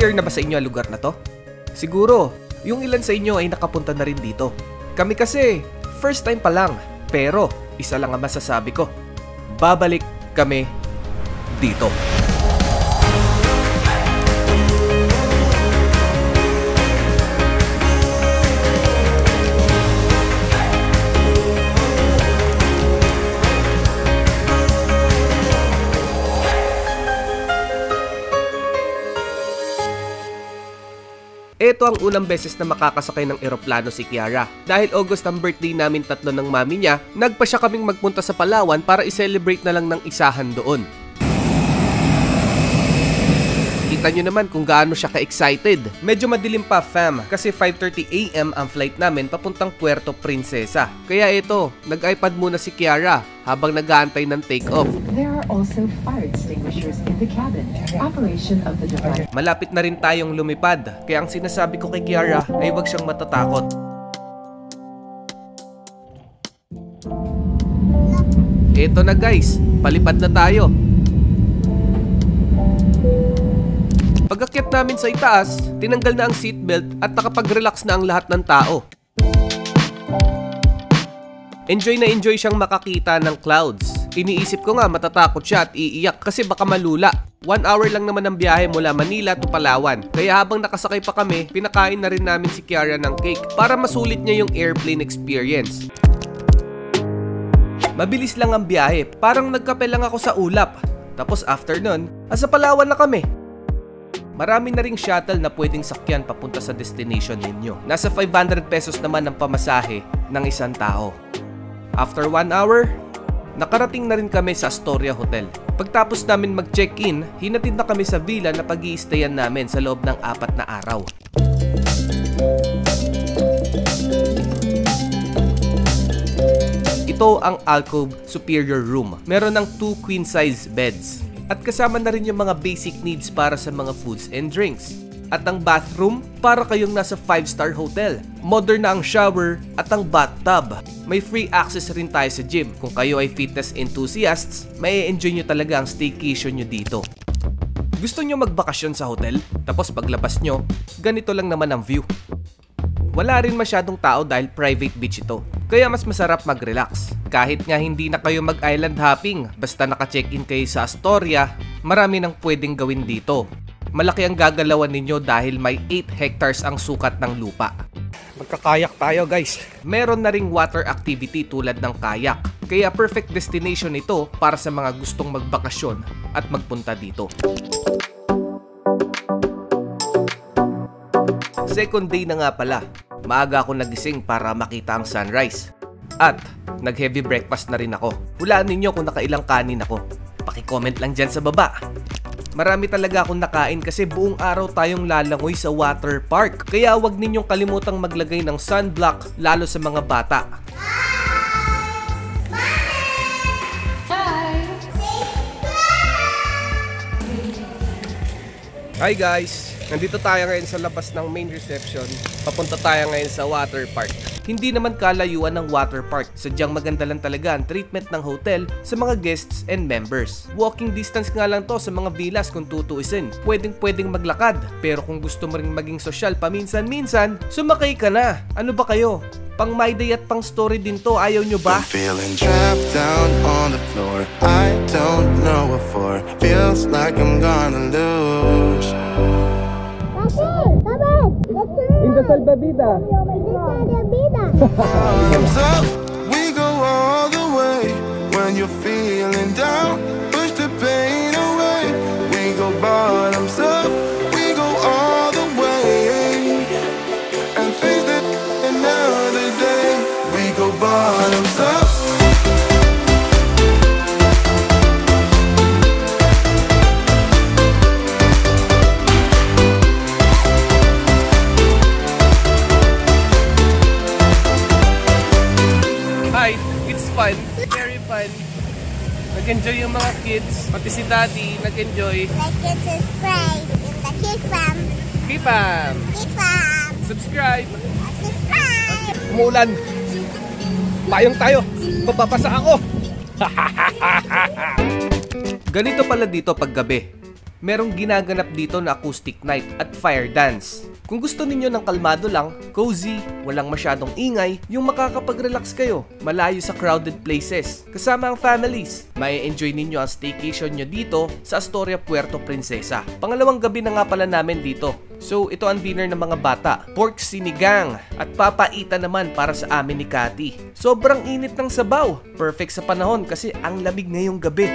Familiar na ba sa inyo ang lugar na to? Siguro, yung ilan sa inyo ay nakapunta na rin dito. Kami kasi, first time pa lang. Pero, isa lang ang masasabi ko. Babalik kami dito. Ito ang unang beses na makakasakay ng eroplano si Kiara. Dahil August ang birthday namin tatlo ng mami niya, nagpa siya kaming magpunta sa Palawan para i-celebrate na lang ng isahan doon. Kita nyo naman kung gaano siya ka-excited. Medyo madilim pa fam kasi 5:30 AM ang flight namin papuntang Puerto Princesa. Kaya ito, nag-iPad muna si Kiara habang nag-aantay ng take-off. There are also fire extinguishers in the cabin. Operation of the device. Malapit na rin tayong lumipad, kaya ang sinasabi ko kay Kiara ay huwag siyang matatakot. Eto na guys, palipad na tayo. Pagkakit namin sa itaas, tinanggal na ang seatbelt at nakapag-relax na ang lahat ng tao. Enjoy na enjoy siyang makakita ng clouds. Iniisip ko nga matatakot siya at iiyak kasi baka malula. 1 hour lang naman ang biyahe mula Manila to Palawan. Kaya habang nakasakay pa kami, pinakain na rin namin si Kiara ng cake para masulit niya yung airplane experience. Mabilis lang ang biyahe, parang nagkape lang ako sa ulap. Tapos after nun, asa Palawan na kami. Marami na ring shuttle na pwedeng sakyan papunta sa destination ninyo. Nasa 500 pesos naman ang pamasahe ng isang tao. After 1 hour, nakarating na rin kami sa Astoria Hotel. Pagtapos namin mag-check-in, hinatid na kami sa villa na pag-i-stayan namin sa loob ng 4 na araw. Ito ang alcove superior room. Meron ng 2 queen-size beds. At kasama na rin yung mga basic needs para sa mga foods and drinks. At ang bathroom, para kayong nasa 5-star hotel. Modern na ang shower at ang bathtub. May free access rin tayo sa gym. Kung kayo ay fitness enthusiasts, may enjoy nyo talaga ang staycation nyo dito. Gusto nyo magbakasyon sa hotel? Tapos paglabas nyo, ganito lang naman ang view. Wala rin masyadong tao dahil private beach ito. Kaya mas masarap mag-relax. Kahit nga hindi na kayo mag-island hopping, basta naka-check-in kayo sa Astoria, marami nang pwedeng gawin dito. Malaki ang gagalawan ninyo dahil may 8 hectares ang sukat ng lupa. Magkakayak tayo guys. Meron na ring water activity tulad ng kayak. Kaya perfect destination ito para sa mga gustong magbakasyon at magpunta dito. Second day na nga pala. Maaga ako nagising para makita ang sunrise. At nag-heavy breakfast na rin ako. Hulaan ninyo kung nakailang kanin ako. Paki-comment lang dyan sa baba. Marami talaga akong nakain kasi buong araw tayong lalangoy sa water park. Kaya huwag ninyong kalimutang maglagay ng sunblock lalo sa mga bata. Hi guys! Nandito tayo ngayon sa labas ng main reception. Papunta tayo ngayon sa water park. Hindi naman kalayuan ng water park. Sadyang maganda lang talaga ang treatment ng hotel sa mga guests and members. Walking distance nga lang to sa mga villas kung tutuusin. Pwedeng maglakad. Pero kung gusto mo ring maging sosyal paminsan-minsan, sumakay ka na. Ano ba kayo? Pang my day at pang story din to, ayaw nyo ba? Feeling trapped down on the floor. I don't know what for. Feels like I'm gonna lose. In the salbabida. Bottoms up, we go all the way. When you're feeling down, push the pain away. We go bottoms up, we go all the way. And face it another day. We go bottoms up. Fun, very fun. Nag-enjoy yung mga kids, pati si Daddy nag-enjoy. Like and subscribe in the Kifam. Kifam! Kifam! Subscribe! Subscribe! Umuulan! Payong tayo! Mababasa ako! Ganito pala dito pag gabi. merong ginaganap dito na acoustic night at fire dance. Kung gusto ninyo ng kalmado lang, cozy, walang masyadong ingay, yung makakapag-relax kayo, malayo sa crowded places, kasama ang families, mai-enjoy ninyo ang staycation nyo dito sa Astoria, Puerto Princesa. Pangalawang gabi na nga pala namin dito. So ito ang dinner ng mga bata, pork sinigang at papaita naman para sa amin ni Cathy. Sobrang init ng sabaw, perfect sa panahon kasi ang lamig ngayong gabi.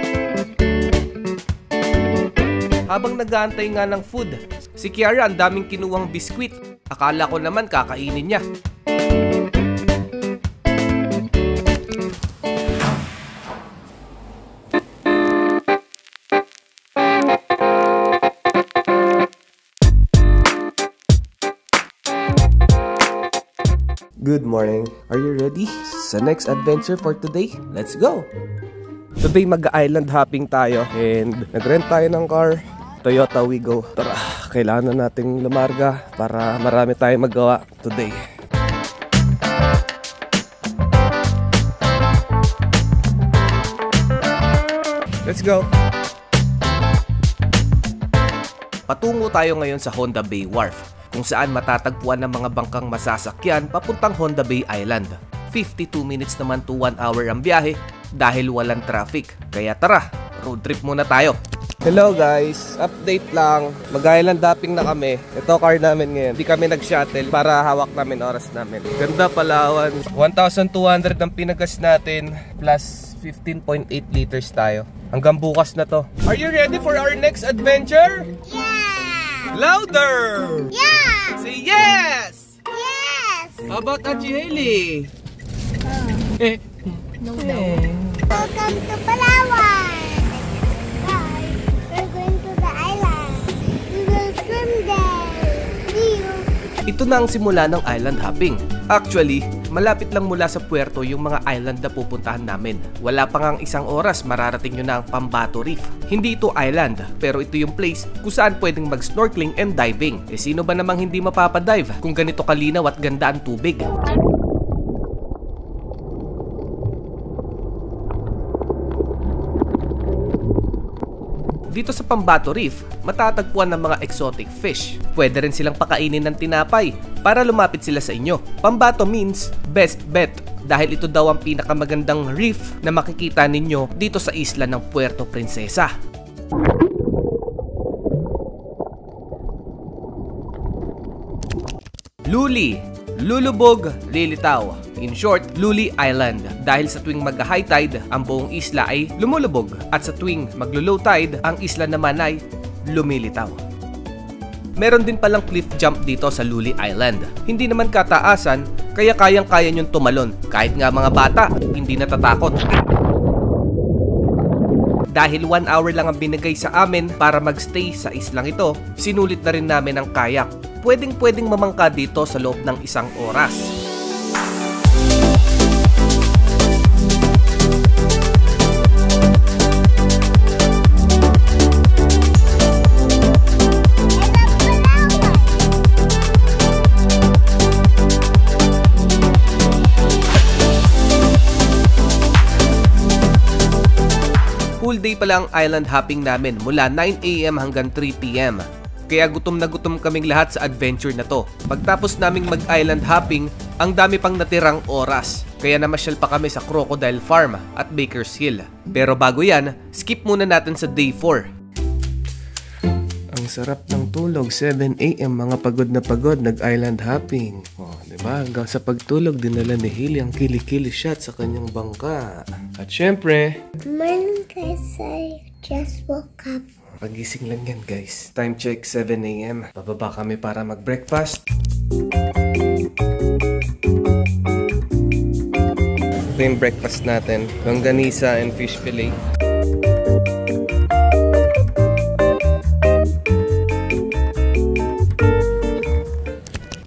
Habang nag-aantay nga ng food, si Kiara ang daming kinuwang biskwit. Akala ko naman kakainin niya. Good morning. Are you ready? Sa next adventure for today, let's go! Today mag-island hopping tayo and nag-rent tayo ng car. Toyota Wigo. Tara, kailangan nating lumarga para marami tayong magawa today. Let's go! Patungo tayo ngayon sa Honda Bay Wharf, kung saan matatagpuan ng mga bangkang masasakyan papuntang Honda Bay Island. 52 minutes naman to 1 hour ang biyahe dahil walang traffic. Kaya tara, road trip muna tayo. Hello guys, update lang. Mag-island hopping na kami. Ito car namin ngayon. Hindi kami nag-shuttle para hawak namin oras namin. Ganda Palawan. 1,200 ang pinagas natin plus 15.8 liters tayo. Hanggang bukas na to. Are you ready for our next adventure? Yeah! Louder! Yeah! Say yes! Yes! How about Auntie Hailey? Welcome to Palawan! We're going to the island. We will swim there. See you. Ito na ang simula ng island hopping. Actually, malapit lang mula sa puerto yung mga island na pupuntahan namin. Wala pa ngang isang oras mararating nyo na ang Pambato Reef. Hindi ito island, pero ito yung place kung saan pwedeng mag-snorkeling and diving. Eh sino ba namang hindi mapapadive kung ganito kalinaw at ganda ang tubig? Dito sa Pambato Reef, matatagpuan ng mga exotic fish. Pwede rin silang pakainin ng tinapay para lumapit sila sa inyo. Pambato means best bet dahil ito daw ang pinakamagandang reef na makikita ninyo dito sa isla ng Puerto Princesa. Luli, lulubog, lilitaw. In short, Luli Island. Dahil sa tuwing mag-high tide, ang buong isla ay lumulubog. At sa tuwing maglo-low tide, ang isla naman ay lumilitaw. Meron din palang cliff jump dito sa Luli Island. Hindi naman kataasan, kaya kayang-kaya nyong tumalon. Kahit nga mga bata, hindi natatakot. Dahil 1 hour lang ang binigay sa amin para magstay sa islang ito, sinulit na rin namin ang kayak. Pwedeng mamangka dito sa loob ng 1 oras. Full day pala ang island hopping namin mula 9 AM hanggang 3 PM. Kaya gutom na gutom kaming lahat sa adventure na to. Pagtapos naming mag-island hopping, ang dami pang natirang oras. Kaya namasyal pa kami sa Crocodile Farm at Baker's Hill. Pero bago yan, skip muna natin sa day 4. Ang sarap ng tulog, 7 AM, mga pagod na pagod, nag-island hopping. Oh, diba? Hanggang sa pagtulog, dinala ni Hailey ang kilikili shot sa kanyang bangka. At syempre, Morning guys, I just woke up. pagising lang yan guys. Time check, 7 AM. Bababa kami para mag-breakfast. Ito yung breakfast natin. Longganisa and fish fillet.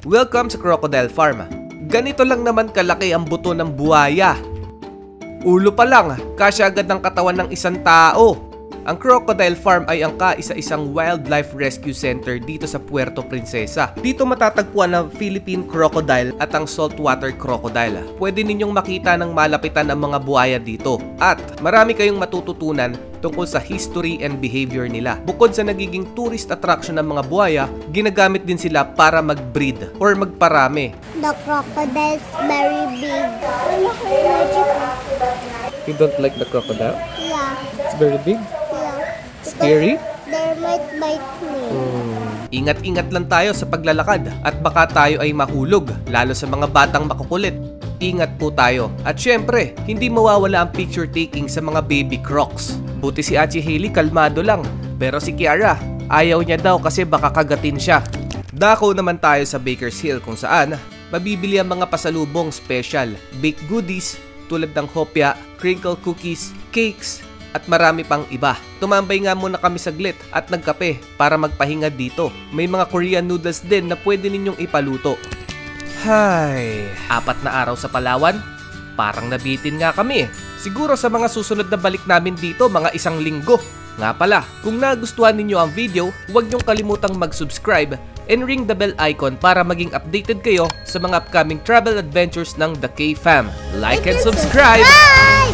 Welcome sa Crocodile Farm. Ganito lang naman kalaki ang buto ng buhaya. Ulo pa lang, kasya agad ng katawan ng isang tao. Ang Crocodile Farm ay ang kaisa-isang wildlife rescue center dito sa Puerto Princesa. Dito matatagpuan ang Philippine crocodile at ang saltwater crocodile. Pwede ninyong makita ng malapitan ang mga buhaya dito at marami kayong matututunan tungkol sa history and behavior nila. Bukod sa nagiging tourist attraction ng mga buhaya, ginagamit din sila para mag-breed or magparami. The crocodile is very big. You don't like the crocodile? Yeah, It's very big? yeah. Scary? They might bite me. Ingat-ingat lang tayo sa paglalakad at baka tayo ay mahulog, lalo sa mga batang makukulit. Ingat po tayo. At syempre, hindi mawawala ang picture taking sa mga baby crocs. Buti si Ate Hailey kalmado lang, pero si Kiara, ayaw niya daw kasi baka kagatin siya. Dako naman tayo sa Baker's Hill kung saan mabibili ang mga pasalubong special, baked goodies tulad ng hopya, crinkle cookies, cakes, at marami pang iba. Tumambay nga muna kami saglit at nagkape para magpahinga dito. May mga Korean noodles din na pwede ninyong ipaluto. Hay, 4 na araw sa Palawan? Parang nabitin nga kami. Siguro sa mga susunod na balik namin dito, mga 1 linggo. Nga pala, kung nagustuhan ninyo ang video, huwag niyong kalimutang mag-subscribe and ring the bell icon para maging updated kayo sa mga upcoming travel adventures ng The K Fam. Like and subscribe! Bye!